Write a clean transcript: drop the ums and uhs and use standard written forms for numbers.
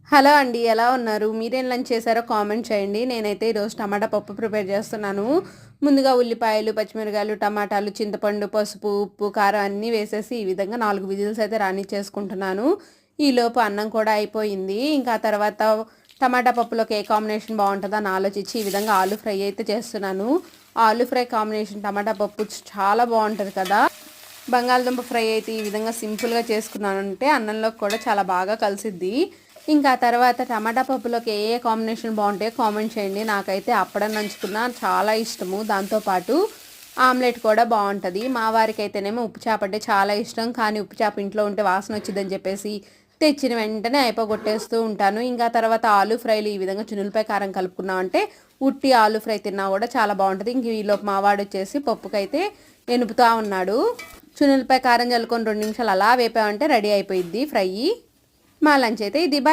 Hello అండి. ఎలా ఉన్నారు? మీరేం లంచ్ చేశారో కామెంట్ చేయండి. నేనైతే ఈరోజు టమాటా పప్పు ప్రిపేర్ చేస్తున్నాను. ముందుగా ఉల్లిపాయలు, పచ్చిమిరపకాయలు, టమాటాలు, చింతపండు, పసుపు, ఉప్పు, కారం అన్నీ వేసేసి ఈ విధంగా 4 విజిల్స్ అయితే రానిచ్చేసుకుంటున్నాను. ఈలోపు అన్నం కూడా అయిపోయింది. ఇంకా తర్వాత టమాటా పప్పులోకి ఏ కాంబినేషన్ బావుంటదో అని ఆలోచించి ఈ విధంగా ఆలు ఫ్రై అయితే చేస్తున్నాను. ఆలు ఫ్రై కాంబినేషన్ టమాటా పప్పు చాలా బావుంటది కదా! బంగాళదుంప ఫ్రై అయితే ఈ విధంగా సింపుల్‌గా చేసుకున్నానంటే అన్నంలోకి కూడా చాలా బాగా కలిసిద్ది. ఇంకా తర్వాత టమాటా పప్పులోకి ఏ ఏ కాంబినేషన్ బావుంటాయో కామెంట్ చేయండి. నాకైతే అప్పడం నంచుకున్న చాలా ఇష్టము. దాంతో పాటు ఆమ్లెట్ కూడా బావుంటది. మా వారికైతేనేమో ఉప్పు చేప అంటే చాలా ఇష్టం. కానీ ఉప్పు చేప ఇంట్లో ఉంటే వాసన వచ్చిద్దని చెప్పేసి తెచ్చిన వెంటనే అయిపోగొట్టేస్తూ ఉంటాను. ఇంకా తర్వాత ఆలు ఫ్రైలు ఈ విధంగా చున్నులపై కారం కలుపుకున్నామంటే ఉట్టి ఆలు ఫ్రై తిన్నా కూడా చాలా బావుంటది. ఇంక ఈలోపు మా వాడొచ్చేసి పప్పుకైతే ఎనుపుతా ఉన్నాడు. చున్నులపై కారం జల్లుకొని 2 నిమిషాలు అలా వేపామంటే రెడీ అయిపోయిద్ది ఫ్రై. మా లంచ్ అయితే ఇది.